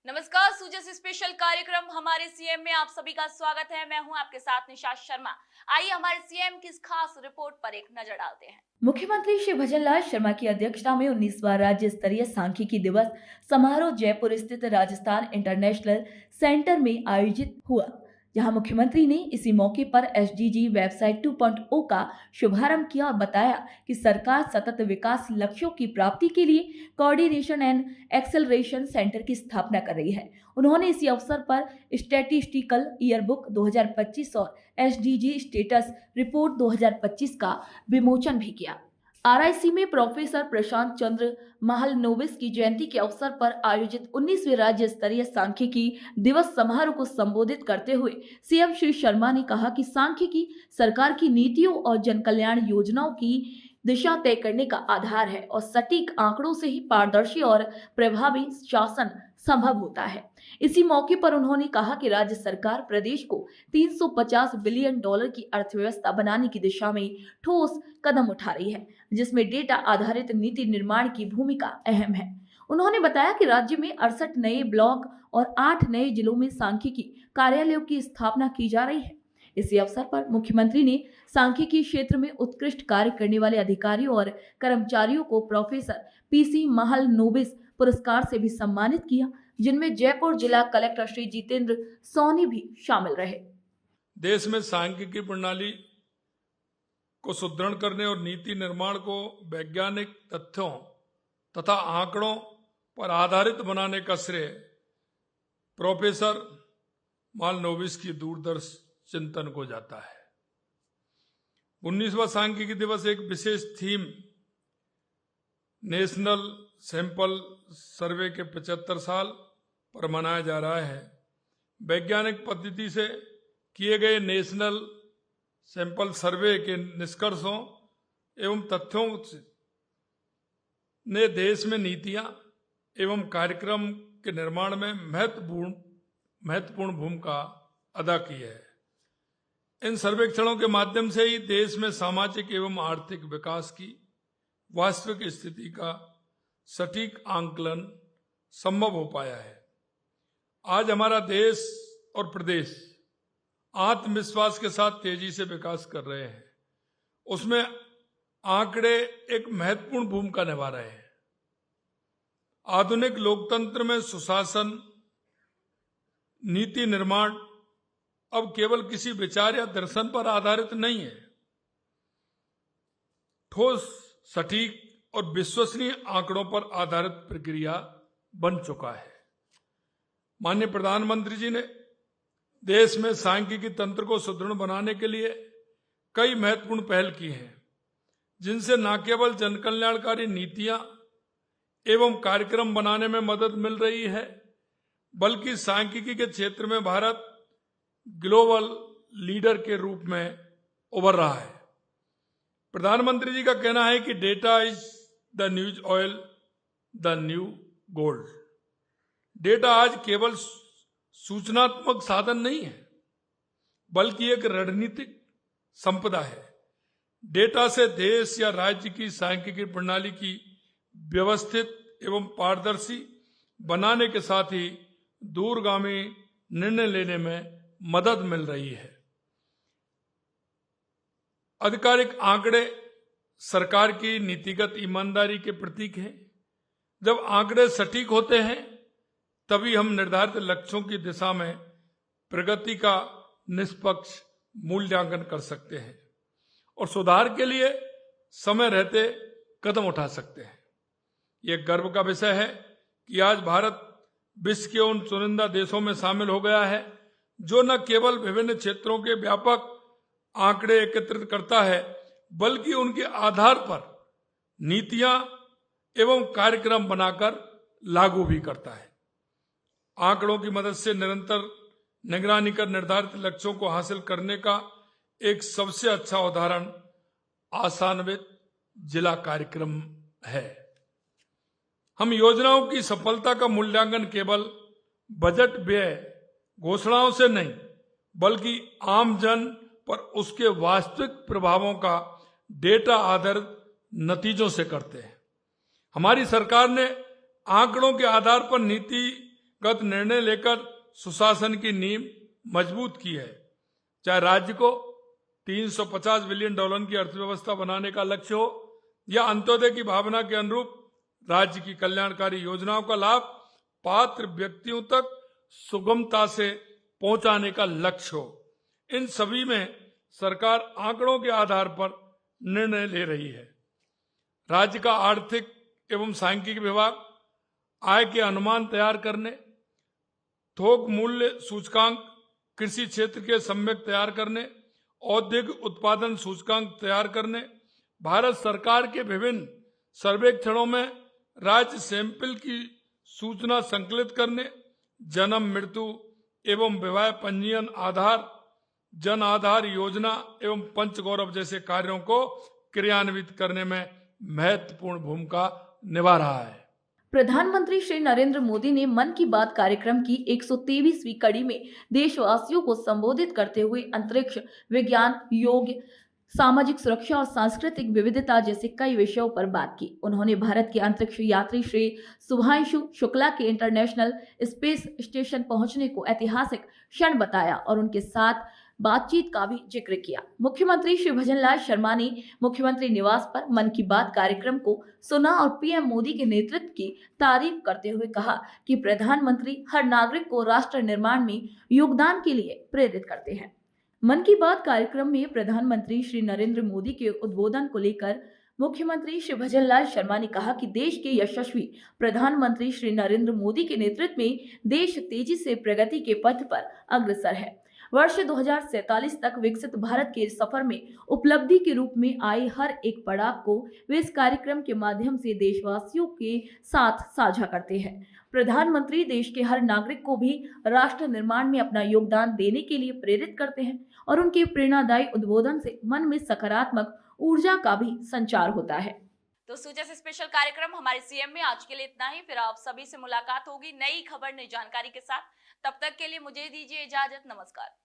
नमस्कार, सूजस स्पेशल कार्यक्रम हमारे सीएम में आप सभी का स्वागत है। मैं हूं आपके साथ निशा शर्मा। आइए हमारे सीएम की इस खास रिपोर्ट पर एक नजर डालते हैं। मुख्यमंत्री श्री भजनलाल शर्मा की अध्यक्षता में 19वां राज्य स्तरीय सांख्यिकी दिवस समारोह जयपुर स्थित राजस्थान इंटरनेशनल सेंटर में आयोजित हुआ, जहां मुख्यमंत्री ने इसी मौके पर एसडीजी वेबसाइट 2.0 का शुभारंभ किया और बताया कि सरकार सतत विकास लक्ष्यों की प्राप्ति के लिए कोऑर्डिनेशन एंड एक्सेलरेशन सेंटर की स्थापना कर रही है। उन्होंने इसी अवसर पर स्टैटिस्टिकल ईयरबुक 2025 और एसडीजी स्टेटस रिपोर्ट 2025 का विमोचन भी किया। आरआईसी में प्रोफेसर प्रशांत चंद्र महालनोबिस की जयंती के अवसर पर आयोजित 19वें राज्य स्तरीय सांख्यिकी दिवस समारोह को संबोधित करते हुए सीएम श्री शर्मा ने कहा कि सांख्यिकी सरकार की नीतियों और जन कल्याण योजनाओं की दिशा तय करने का आधार है और सटीक आंकड़ों से ही पारदर्शी और प्रभावी शासन संभव होता है। इसी मौके पर उन्होंने कहा कि राज्य सरकार प्रदेश को 350 बिलियन डॉलर की अर्थव्यवस्था बनाने की दिशा में ठोस कदम उठा रही है, जिसमें डेटा आधारित नीति निर्माण की भूमिका अहम है। उन्होंने बताया कि राज्य में 68 नए ब्लॉक और 8 नए जिलों में सांख्यिकी कार्यालयों की स्थापना की जा रही है। इसी अवसर पर मुख्यमंत्री ने सांख्यिकी क्षेत्र में उत्कृष्ट कार्य करने वाले अधिकारियों और कर्मचारियों को प्रोफेसर पीसी महालनोबिस पुरस्कार से भी सम्मानित किया, जिनमें जयपुर जिला कलेक्टर श्री जितेंद्र सोनी भी शामिल रहे। देश में सांख्यिकी प्रणाली को सुदृढ़ करने और नीति निर्माण को वैज्ञानिक तथ्यों तथा आंकड़ों पर आधारित बनाने का श्रेय प्रोफेसर महालनोबिस की दूरदर्शी चिंतन को जाता है। 19वां सांख्यिकी दिवस एक विशेष थीम नेशनल सैंपल सर्वे के 75 साल पर मनाया जा रहा है। वैज्ञानिक पद्धति से किए गए नेशनल सैंपल सर्वे के निष्कर्षों एवं तथ्यों ने देश में नीतियां एवं कार्यक्रम के निर्माण में महत्वपूर्ण भूमिका अदा की है। इन सर्वेक्षणों के माध्यम से ही देश में सामाजिक एवं आर्थिक विकास की वास्तविक स्थिति का सटीक आंकलन संभव हो पाया है। आज हमारा देश और प्रदेश आत्मविश्वास के साथ तेजी से विकास कर रहे हैं। उसमें आंकड़े एक महत्वपूर्ण भूमिका निभा रहे हैं। आधुनिक लोकतंत्र में सुशासन नीति निर्माण अब केवल किसी विचार या दर्शन पर आधारित नहीं है। ठोस, सटीक और विश्वसनीय आंकड़ों पर आधारित प्रक्रिया बन चुका है। माननीय प्रधानमंत्री जी ने देश में सांख्यिकी तंत्र को सुदृढ़ बनाने के लिए कई महत्वपूर्ण पहल की हैं, जिनसे न केवल जनकल्याणकारी नीतियां एवं कार्यक्रम बनाने में मदद मिल रही है, बल्कि सांख्यिकी के क्षेत्र में भारत ग्लोबल लीडर के रूप में उभर रहा है। प्रधानमंत्री जी का कहना है कि data is the news oil, the new gold. Data आज केवल सूचनात्मक साधन नहीं है, बल्कि एक रणनीतिक संपदा है। डेटा से देश या राज्य की सांख्यिकी प्रणाली की व्यवस्थित एवं पारदर्शी बनाने के साथ ही दूरगामी निर्णय लेने में मदद मिल रही है। आधिकारिक आंकड़े सरकार की नीतिगत ईमानदारी के प्रतीक हैं। जब आंकड़े सटीक होते हैं, तभी हम निर्धारित लक्ष्यों की दिशा में प्रगति का निष्पक्ष मूल्यांकन कर सकते हैं और सुधार के लिए समय रहते कदम उठा सकते हैं। यह गर्व का विषय है कि आज भारत विश्व के उन चुनिंदा देशों में शामिल हो गया है जो न केवल विभिन्न क्षेत्रों के व्यापक आंकड़े एकत्रित करता है, बल्कि उनके आधार पर नीतियां एवं कार्यक्रम बनाकर लागू भी करता है। आंकड़ों की मदद से निरंतर निगरानी कर निर्धारित लक्ष्यों को हासिल करने का एक सबसे अच्छा उदाहरण आशान्वित जिला कार्यक्रम है। हम योजनाओं की सफलता का मूल्यांकन केवल बजट व्यय घोषणाओं से नहीं, बल्कि आम जन पर उसके वास्तविक प्रभावों का डेटा आधारित नतीजों से करते हैं। हमारी सरकार ने आंकड़ों के आधार पर नीति गत निर्णय लेकर सुशासन की नींव मजबूत की है। चाहे राज्य को $350 बिलियन की अर्थव्यवस्था बनाने का लक्ष्य हो या अंत्योदय की भावना के अनुरूप राज्य की कल्याणकारी योजनाओं का लाभ पात्र व्यक्तियों तक सुगमता से पहुंचाने का लक्ष्य हो, इन सभी में सरकार आंकड़ों के आधार पर निर्णय ले रही है। राज्य का आर्थिक एवं सांख्यिकी विभाग आय के अनुमान तैयार करने, थोक मूल्य सूचकांक कृषि क्षेत्र के सम्यक तैयार करने, औद्योगिक उत्पादन सूचकांक तैयार करने, भारत सरकार के विभिन्न सर्वेक्षणों में राज्य सैंपल की सूचना संकलित करने, जन्म मृत्यु एवं विवाह पंजीयन आधार, जन आधार योजना एवं पंचगौरव जैसे कार्यों को क्रियान्वित करने में महत्वपूर्ण भूमिका निभा रहा है। प्रधानमंत्री श्री नरेंद्र मोदी ने मन की बात कार्यक्रम की 123वीं कड़ी में देशवासियों को संबोधित करते हुए अंतरिक्ष, विज्ञान, योग, सामाजिक सुरक्षा और सांस्कृतिक विविधता जैसे कई विषयों पर बात की। उन्होंने भारत के अंतरिक्ष यात्री श्री शुभांशु शुक्ला के इंटरनेशनल स्पेस स्टेशन पहुंचने को ऐतिहासिक क्षण बताया और उनके साथ बातचीत का भी जिक्र किया। मुख्यमंत्री श्री भजनलाल शर्मा ने मुख्यमंत्री निवास पर मन की बात कार्यक्रम को सुना और पीएम मोदी के नेतृत्व की तारीफ करते हुए कहा कि प्रधानमंत्री हर नागरिक को राष्ट्र निर्माण में योगदान के लिए प्रेरित करते हैं। मन की बात कार्यक्रम में प्रधानमंत्री श्री नरेंद्र मोदी के उद्बोधन को लेकर मुख्यमंत्री श्री भजनलाल शर्मा ने कहा कि देश के यशस्वी प्रधानमंत्री श्री नरेंद्र मोदी के नेतृत्व में देश तेजी से प्रगति के पथ पर अग्रसर है। वर्ष 2047 तक विकसित भारत के सफर में उपलब्धि के रूप में आए हर एक पड़ाव को वे इस कार्यक्रम के माध्यम से देशवासियों के साथ साझा करते हैं। प्रधानमंत्री देश के हर नागरिक को भी राष्ट्र निर्माण में अपना योगदान देने के लिए प्रेरित करते हैं और उनके प्रेरणादायी उद्बोधन से मन में सकारात्मक ऊर्जा का भी संचार होता है। तो सूचा से स्पेशल कार्यक्रम हमारे सीएम में आज के लिए इतना ही। फिर आप सभी से मुलाकात होगी नई खबर, नई जानकारी के साथ। तब तक के लिए मुझे दीजिए इजाजत। नमस्कार।